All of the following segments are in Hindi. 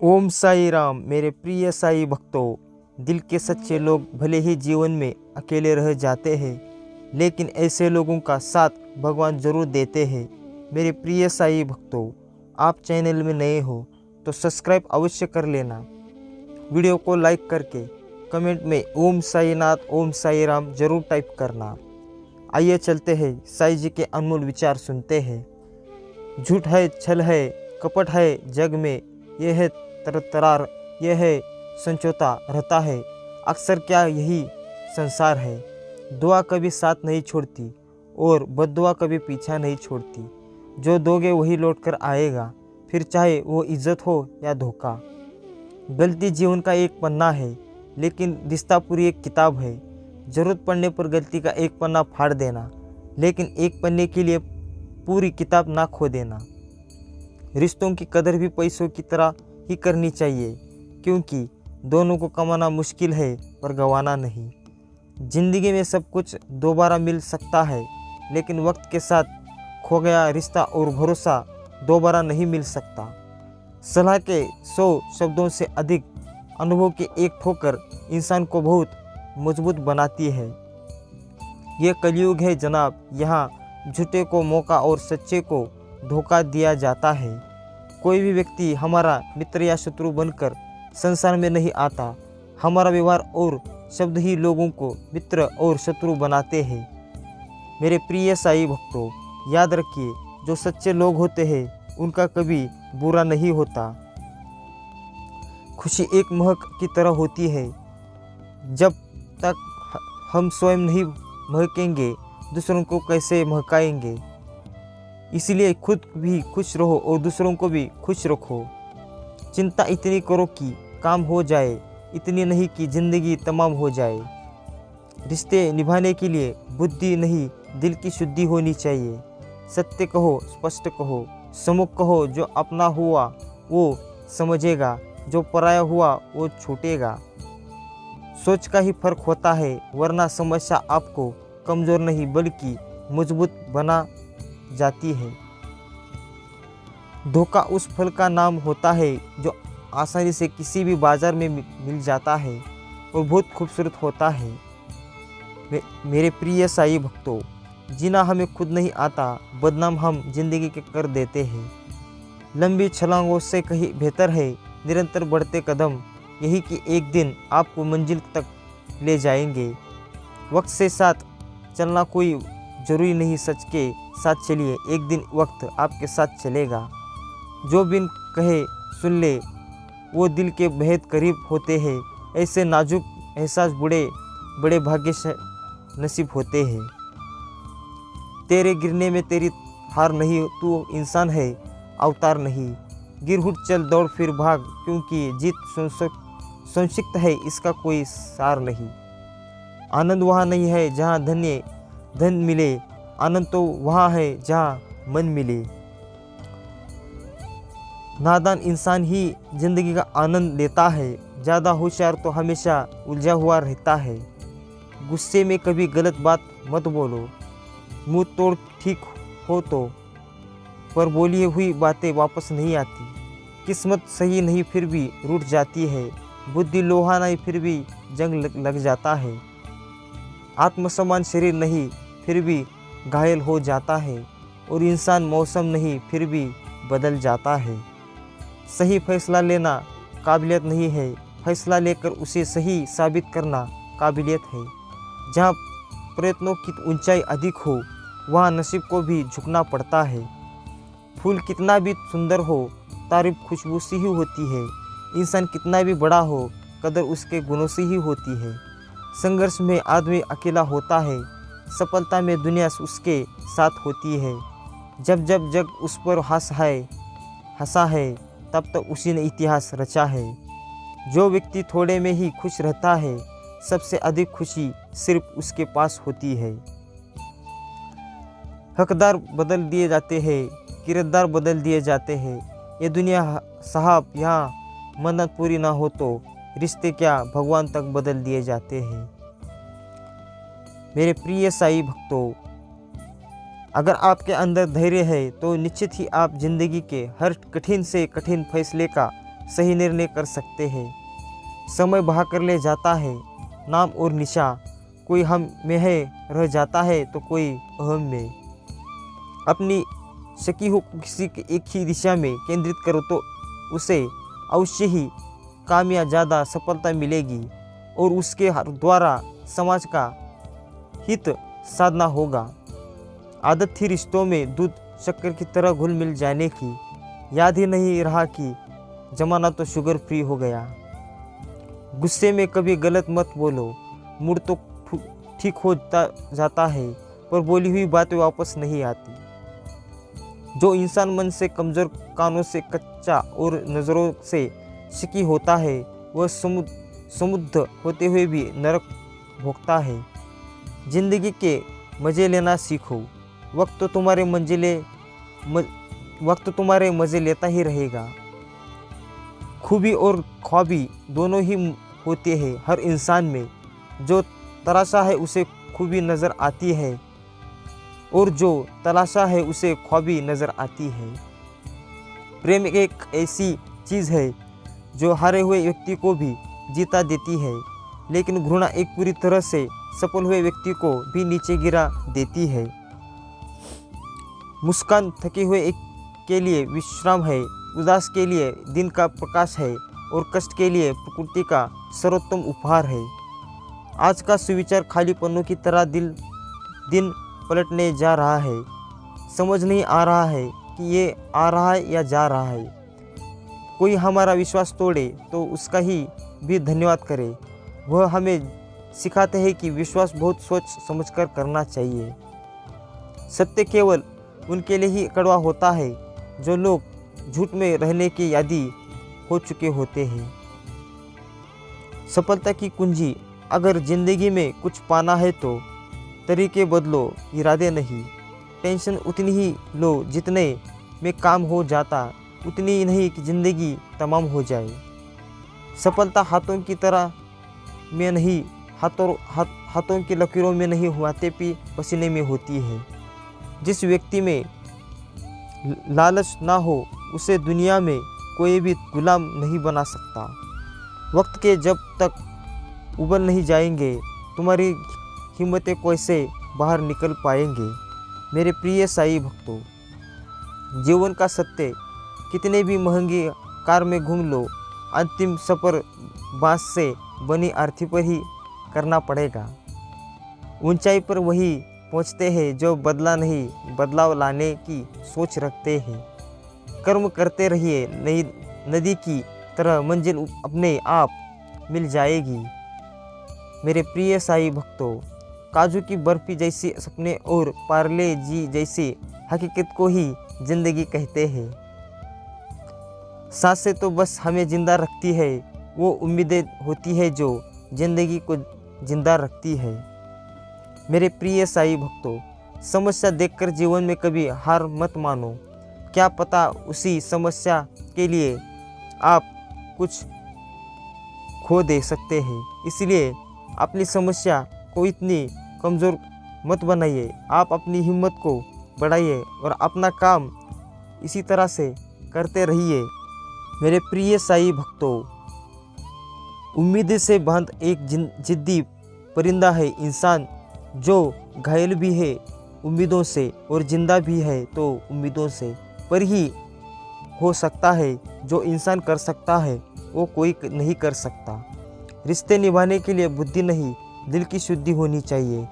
ओम साई राम। मेरे प्रिय साई भक्तों, दिल के सच्चे लोग भले ही जीवन में अकेले रह जाते हैं, लेकिन ऐसे लोगों का साथ भगवान जरूर देते हैं। मेरे प्रिय साई भक्तों, आप चैनल में नए हो तो सब्सक्राइब अवश्य कर लेना। वीडियो को लाइक करके कमेंट में ओम साई नाथ ओम साई राम जरूर टाइप करना। आइए चलते हैं, साई जी के अनमोल विचार सुनते हैं। झूठ है, छल है, कपट है जग में, यह है तरतरार, यह है संचोता रहता है। अक्सर क्या यही संसार है। दुआ कभी साथ नहीं छोड़ती और बद्दुआ कभी पीछा नहीं छोड़ती। जो दोगे वही लौट कर आएगा, फिर चाहे वो इज्जत हो या धोखा। गलती जीवन का एक पन्ना है, लेकिन रिश्ता पूरी एक किताब है। ज़रूरत पड़ने पर गलती का एक पन्ना फाड़ देना, लेकिन एक पन्ने के लिए पूरी किताब ना खो देना। रिश्तों की कदर भी पैसों की तरह ही करनी चाहिए, क्योंकि दोनों को कमाना मुश्किल है पर गंवाना नहीं। जिंदगी में सब कुछ दोबारा मिल सकता है, लेकिन वक्त के साथ खो गया रिश्ता और भरोसा दोबारा नहीं मिल सकता। सलाह के 100 शब्दों से अधिक अनुभव की एक ठोकर इंसान को बहुत मजबूत बनाती है। ये कलयुग है जनाब, यहाँ झूठे को मौका और सच्चे को धोखा दिया जाता है। कोई भी व्यक्ति हमारा मित्र या शत्रु बनकर संसार में नहीं आता। हमारा व्यवहार और शब्द ही लोगों को मित्र और शत्रु बनाते हैं। मेरे प्रिय साई भक्तों, याद रखिए, जो सच्चे लोग होते हैं उनका कभी बुरा नहीं होता। खुशी एक महक की तरह होती है। जब तक हम स्वयं नहीं महकेंगे, दूसरों को कैसे महकाएंगे। इसलिए खुद भी खुश रहो और दूसरों को भी खुश रखो। चिंता इतनी करो कि काम हो जाए, इतनी नहीं कि जिंदगी तमाम हो जाए। रिश्ते निभाने के लिए बुद्धि नहीं, दिल की शुद्धि होनी चाहिए। सत्य कहो, स्पष्ट कहो, सम्मुख कहो। जो अपना हुआ वो समझेगा, जो पराया हुआ वो छूटेगा। सोच का ही फर्क होता है, वरना समस्या आपको कमज़ोर नहीं बल्कि मजबूत बना जाती है। धोखा उस फल का नाम होता है जो आसानी से किसी भी बाजार में मिल जाता है और बहुत खूबसूरत होता है। मेरे प्रिय साई भक्तों, जीना हमें खुद नहीं आता, बदनाम हम जिंदगी के कर देते हैं। लंबी छलांगों से कहीं बेहतर है निरंतर बढ़ते कदम, यही कि एक दिन आपको मंजिल तक ले जाएंगे। वक्त से साथ चलना कोई जरूरी नहीं, सच के साथ चलिए, एक दिन वक्त आपके साथ चलेगा। जो बिन कहे सुन ले, वो दिल के बेहद करीब होते हैं। ऐसे नाजुक एहसास बड़े भाग्य से नसीब होते हैं। तेरे गिरने में तेरी हार नहीं, तू इंसान है अवतार नहीं। गिर उठ चल दौड़ फिर भाग, क्योंकि जीत संक्षिप्त है, इसका कोई सार नहीं। आनंद वहाँ नहीं है जहाँ धन मिले, आनंद तो वहाँ है जहाँ मन मिले। नादान इंसान ही जिंदगी का आनंद लेता है, ज़्यादा होशियार तो हमेशा उलझा हुआ रहता है। गुस्से में कभी गलत बात मत बोलो, मुंह तोड़ ठीक हो तो, पर बोली हुई बातें वापस नहीं आती। किस्मत सही नहीं फिर भी रूठ जाती है, बुद्धि लोहा नहीं फिर भी जंग लग जाता है। आत्मसम्मान शरीर नहीं फिर भी घायल हो जाता है, और इंसान मौसम नहीं फिर भी बदल जाता है। सही फैसला लेना काबिलियत नहीं है, फैसला लेकर उसे सही साबित करना काबिलियत है। जहाँ प्रयत्नों की ऊंचाई अधिक हो, वहाँ नसीब को भी झुकना पड़ता है। फूल कितना भी सुंदर हो, तारीफ खुशबू से ही होती है। इंसान कितना भी बड़ा हो, कदर उसके गुणों से ही होती है। संघर्ष में आदमी अकेला होता है, सफलता में दुनिया उसके साथ होती है। जब जब जग उस पर हंसा है, तब तक उसी ने इतिहास रचा है। जो व्यक्ति थोड़े में ही खुश रहता है, सबसे अधिक खुशी सिर्फ उसके पास होती है। हकदार बदल दिए जाते हैं, किरदार बदल दिए जाते हैं। ये दुनिया साहब, यहाँ मन्नत पूरी ना हो तो रिश्ते क्या भगवान तक बदल दिए जाते हैं। मेरे प्रिय साई भक्तों, अगर आपके अंदर धैर्य है तो निश्चित ही आप जिंदगी के हर कठिन से कठिन फैसले का सही निर्णय कर सकते हैं। समय बहा कर ले जाता है नाम और निशा, कोई हम में है रह जाता है तो कोई अहम में। अपनी शकी हो किसी के एक ही दिशा में केंद्रित करो तो उसे अवश्य ही काम या ज़्यादा सफलता मिलेगी और उसके द्वारा समाज का हित साधना होगा। आदत थी रिश्तों में दूध शक्कर की तरह घुल मिल जाने की, याद ही नहीं रहा कि जमाना तो शुगर फ्री हो गया। गुस्से में कभी गलत मत बोलो, मूड तो ठीक हो जाता है पर बोली हुई बातें वापस नहीं आती। जो इंसान मन से कमज़ोर, कानों से कच्चा और नज़रों से शकी होता है वह समुद्ध होते हुए भी नरक भोगता है। जिंदगी के मज़े लेना सीखो, वक्त तो तुम्हारे मज़े लेता ही रहेगा। खूबी और ख्वाबी दोनों ही होते हैं हर इंसान में। जो तराशा है उसे खूबी नज़र आती है और जो तलाशा है उसे ख्वाबी नज़र आती है। प्रेम एक ऐसी चीज़ है जो हारे हुए व्यक्ति को भी जीता देती है, लेकिन घृणा एक पूरी तरह से सफल हुए व्यक्ति को भी नीचे गिरा देती है। मुस्कान थके हुए एक के लिए विश्राम है, उदास के लिए दिन का प्रकाश है और कष्ट के लिए प्रकृति का सर्वोत्तम उपहार है। आज का सुविचार खाली पन्नों की तरह दिन पलटने जा रहा है। समझ नहीं आ रहा है कि ये आ रहा है या जा रहा है। कोई हमारा विश्वास तोड़े तो उसका ही भी धन्यवाद करे। वह हमें सिखाते हैं कि विश्वास बहुत सोच समझकर करना चाहिए। सत्य केवल उनके लिए ही कड़वा होता है जो लोग झूठ में रहने के आदी हो चुके होते हैं। सफलता की कुंजी, अगर जिंदगी में कुछ पाना है तो तरीके बदलो, इरादे नहीं। टेंशन उतनी ही लो जितने में काम हो जाता, उतनी ही नहीं कि ज़िंदगी तमाम हो जाए। सफलता हाथों की तरह में नहीं, हाथों की लकीरों में नहीं, हुआते पी पसीने में होती है। जिस व्यक्ति में लालच ना हो उसे दुनिया में कोई भी गुलाम नहीं बना सकता। वक्त के जब तक उबल नहीं जाएंगे तुम्हारी हिम्मतें कैसे बाहर निकल पाएंगे। मेरे प्रिय साईं भक्तों, जीवन का सत्य कितने भी महंगी कार में घूम लो, अंतिम सफ़र बांस से बनी आरती पर ही करना पड़ेगा। ऊंचाई पर वही पहुंचते हैं जो बदलाव लाने की सोच रखते हैं। कर्म करते रहिए, नई नदी की तरह मंजिल अपने आप मिल जाएगी। मेरे प्रिय साईं भक्तों, काजू की बर्फी जैसी सपने और पार्ले जी जैसी हकीकत को ही जिंदगी कहते हैं। सांसें तो बस हमें जिंदा रखती है, वो उम्मीदें होती है जो जिंदगी को जिंदा रखती है। मेरे प्रिय साईं भक्तों, समस्या देखकर जीवन में कभी हार मत मानो। क्या पता उसी समस्या के लिए आप कुछ खो दे सकते हैं। इसलिए अपनी समस्या को इतनी कमज़ोर मत बनाइए। आप अपनी हिम्मत को बढ़ाइए और अपना काम इसी तरह से करते रहिए। मेरे प्रिय साईं भक्तों, उम्मीद से बंध एक जिद्दी परिंदा है इंसान, जो घायल भी है उम्मीदों से और जिंदा भी है तो उम्मीदों से। पर ही हो सकता है जो इंसान कर सकता है वो कोई नहीं कर सकता। रिश्ते निभाने के लिए बुद्धि नहीं, दिल की शुद्धि होनी चाहिए।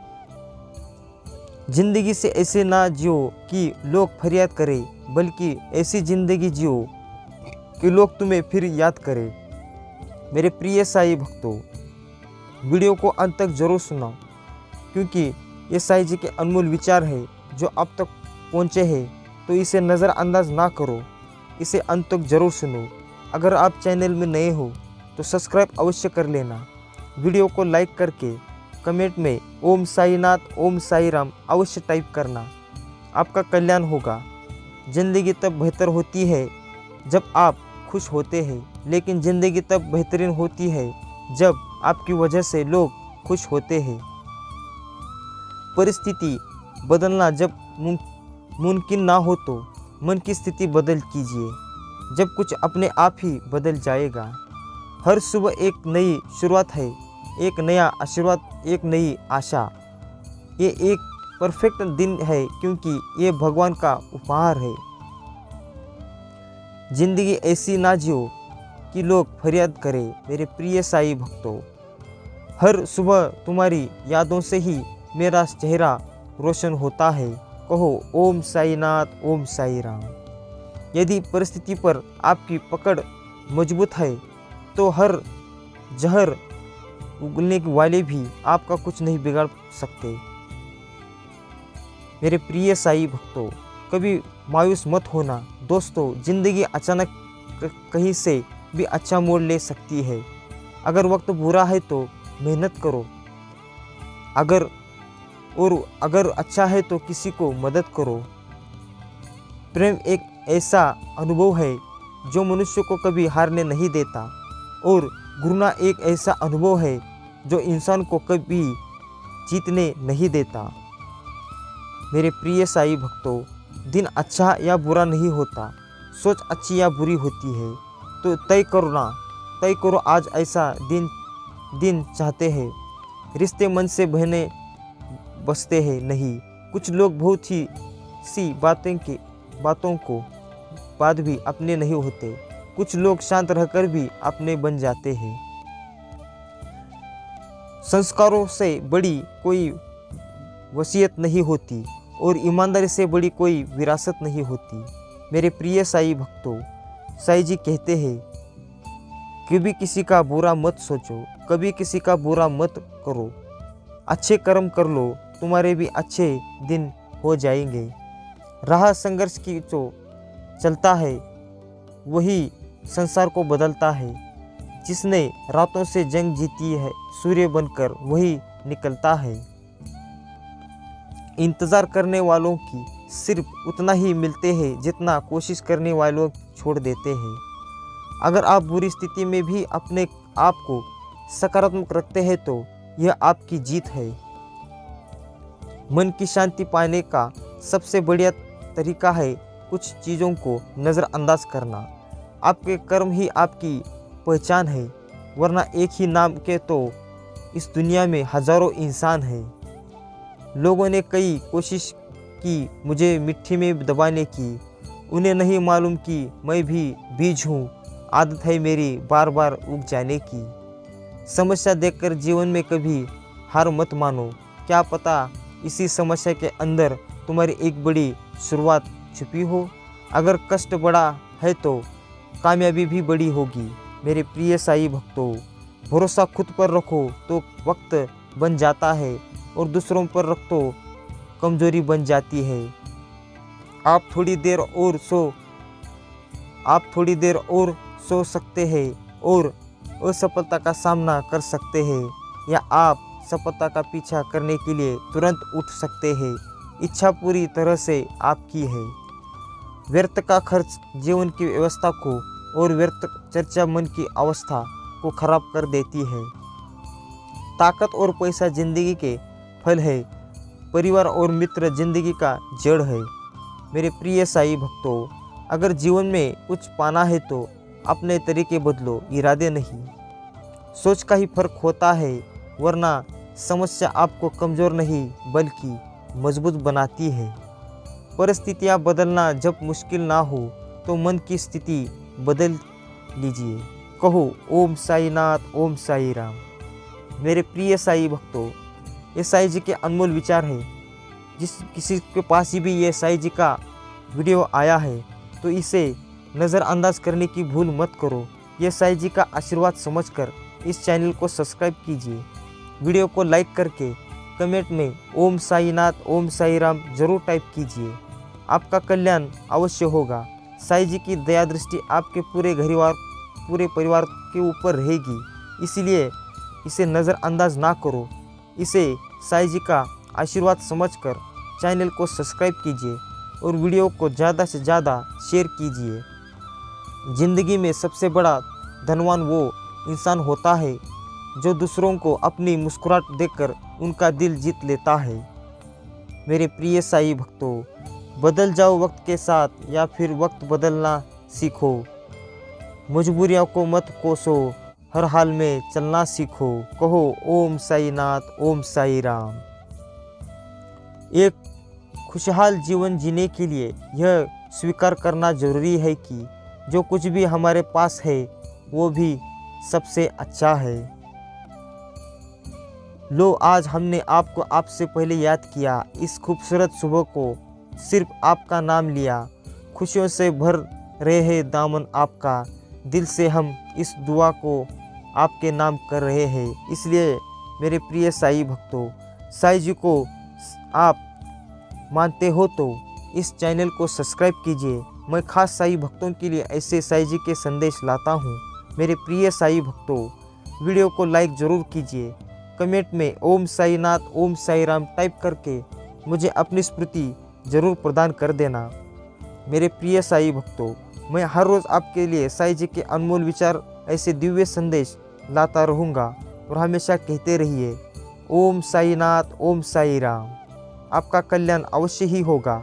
जिंदगी से ऐसे ना जियो कि लोग फरियाद करें, बल्कि ऐसी ज़िंदगी जियो कि लोग तुम्हें फिर याद करें। मेरे प्रिय साईं भक्तों, वीडियो को अंत तक जरूर सुनाओ, क्योंकि ये साईं जी के अनमोल विचार है जो अब तक पहुँचे हैं, तो इसे नज़रअंदाज ना करो, इसे अंत तक जरूर सुनो। अगर आप चैनल में नए हो तो सब्सक्राइब अवश्य कर लेना। वीडियो को लाइक करके कमेंट में ओम साईनाथ, ओम साई राम अवश्य टाइप करना। आपका कल्याण होगा। ज़िंदगी तब बेहतर होती है जब आप खुश होते हैं, लेकिन ज़िंदगी तब बेहतरीन होती है जब आपकी वजह से लोग खुश होते हैं। परिस्थिति बदलना जब मुमकिन ना हो तो मन की स्थिति बदल कीजिए। जब कुछ अपने आप ही बदल जाएगा। हर सुबह एक नई शुरुआत है, एक नया आशीर्वाद, एक नई आशा। ये एक परफेक्ट दिन है क्योंकि ये भगवान का उपहार है। जिंदगी ऐसी ना जियो कि लोग फरियाद करें। मेरे प्रिय साईं भक्तों, हर सुबह तुम्हारी यादों से ही मेरा चेहरा रोशन होता है। कहो ओम साईनाथ, ओम साई राम। यदि परिस्थिति पर आपकी पकड़ मजबूत है तो हर जहर उगलने वाले भी आपका कुछ नहीं बिगाड़ सकते। मेरे प्रिय साईं भक्तों, कभी मायूस मत होना। दोस्तों, जिंदगी अचानक कहीं से भी अच्छा मोड़ ले सकती है। अगर वक्त बुरा है तो मेहनत करो, अगर अच्छा है तो किसी को मदद करो। प्रेम एक ऐसा अनुभव है जो मनुष्य को कभी हारने नहीं देता, और घृणा एक ऐसा अनुभव है जो इंसान को कभी जीतने नहीं देता। मेरे प्रिय साईं भक्तों, दिन अच्छा या बुरा नहीं होता, सोच अच्छी या बुरी होती है। तो तय करो आज ऐसा दिन चाहते हैं। रिश्ते मन से बहने बसते हैं नहीं। कुछ लोग बहुत ही सी बातों को बाद भी अपने नहीं होते। कुछ लोग शांत रहकर भी अपने बन जाते हैं। संस्कारों से बड़ी कोई वसीयत नहीं होती और ईमानदारी से बड़ी कोई विरासत नहीं होती। मेरे प्रिय साईं भक्तों, साईं जी कहते हैं, कभी किसी का बुरा मत सोचो, कभी किसी का बुरा मत करो। अच्छे कर्म कर लो, तुम्हारे भी अच्छे दिन हो जाएंगे। राह संघर्ष की जो चलता है वही संसार को बदलता है। जिसने रातों से जंग जीती है, सूर्य बनकर वही निकलता है। इंतज़ार करने वालों की सिर्फ उतना ही मिलते हैं जितना कोशिश करने वालों छोड़ देते हैं। अगर आप बुरी स्थिति में भी अपने आप को सकारात्मक रखते हैं तो यह आपकी जीत है। मन की शांति पाने का सबसे बढ़िया तरीका है कुछ चीज़ों को नज़रअंदाज करना। आपके कर्म ही आपकी पहचान है, वरना एक ही नाम के तो इस दुनिया में हजारों इंसान हैं। लोगों ने कई कोशिश की मुझे मिट्टी में दबाने की, उन्हें नहीं मालूम कि मैं भी बीज हूँ। आदत है मेरी बार बार उग जाने की। समस्या देखकर जीवन में कभी हार मत मानो। क्या पता इसी समस्या के अंदर तुम्हारी एक बड़ी शुरुआत छुपी हो। अगर कष्ट बड़ा है तो कामयाबी भी बड़ी होगी। मेरे प्रिय साईं भक्तों, भरोसा खुद पर रखो तो वक्त बन जाता है, और दूसरों पर रखो कमजोरी बन जाती है। आप थोड़ी देर और सो सकते हैं और असफलता का सामना कर सकते हैं, या आप सफलता का पीछा करने के लिए तुरंत उठ सकते हैं। इच्छा पूरी तरह से आपकी है। व्यर्थ का खर्च जीवन की व्यवस्था को और व्यर्थ चर्चा मन की अवस्था को खराब कर देती है। ताकत और पैसा जिंदगी के फल है, परिवार और मित्र जिंदगी का जड़ है। मेरे प्रिय साईं भक्तों, अगर जीवन में कुछ पाना है तो अपने तरीके बदलो, इरादे नहीं। सोच का ही फर्क होता है, वरना समस्या आपको कमज़ोर नहीं बल्कि मजबूत बनाती है। परिस्थितियाँ बदलना जब मुश्किल ना हो तो मन की स्थिति बदल लीजिए। कहो ओम साईनाथ, ओम साई राम। मेरे प्रिय साईं भक्तों, ये साईं जी के अनमोल विचार है। जिस किसी के पास भी ये साईं जी का वीडियो आया है तो इसे नज़रअंदाज करने की भूल मत करो। ये साईं जी का आशीर्वाद समझकर इस चैनल को सब्सक्राइब कीजिए। वीडियो को लाइक करके कमेंट में ओम साईनाथ, ओम साई राम जरूर टाइप कीजिए। आपका कल्याण अवश्य होगा। साईं जी की दया दृष्टि आपके पूरे परिवार के ऊपर रहेगी। इसलिए इसे नज़रअंदाज ना करो। इसे साईं जी का आशीर्वाद समझकर चैनल को सब्सक्राइब कीजिए और वीडियो को ज़्यादा से ज़्यादा शेयर कीजिए। ज़िंदगी में सबसे बड़ा धनवान वो इंसान होता है जो दूसरों को अपनी मुस्कुराहट देकर उनका दिल जीत लेता है। मेरे प्रिय साईं भक्तों, बदल जाओ वक्त के साथ या फिर वक्त बदलना सीखो। मजबूरियों को मत कोसो, हर हाल में चलना सीखो। कहो ओम साई नाथ, ओम साई राम। एक खुशहाल जीवन जीने के लिए यह स्वीकार करना जरूरी है कि जो कुछ भी हमारे पास है वो भी सबसे अच्छा है। लो, आज हमने आपको आपसे पहले याद किया। इस खूबसूरत सुबह को सिर्फ आपका नाम लिया। खुशियों से भर रहे हैं दामन आपका। दिल से हम इस दुआ को आपके नाम कर रहे हैं। इसलिए मेरे प्रिय साई भक्तों, साई जी को आप मानते हो तो इस चैनल को सब्सक्राइब कीजिए। मैं खास साई भक्तों के लिए ऐसे साई जी के संदेश लाता हूँ। मेरे प्रिय साई भक्तों, वीडियो को लाइक ज़रूर कीजिए। कमेंट में ओम साई नाथ, ओम साई राम टाइप करके मुझे अपनी स्मृति ज़रूर प्रदान कर देना। मेरे प्रिय साई भक्तों, मैं हर रोज़ आपके लिए साई जी के अनमोल विचार, ऐसे दिव्य संदेश लाता रहूँगा। और हमेशा कहते रहिए ओम साई नाथ, ओम साई राम। आपका कल्याण अवश्य ही होगा।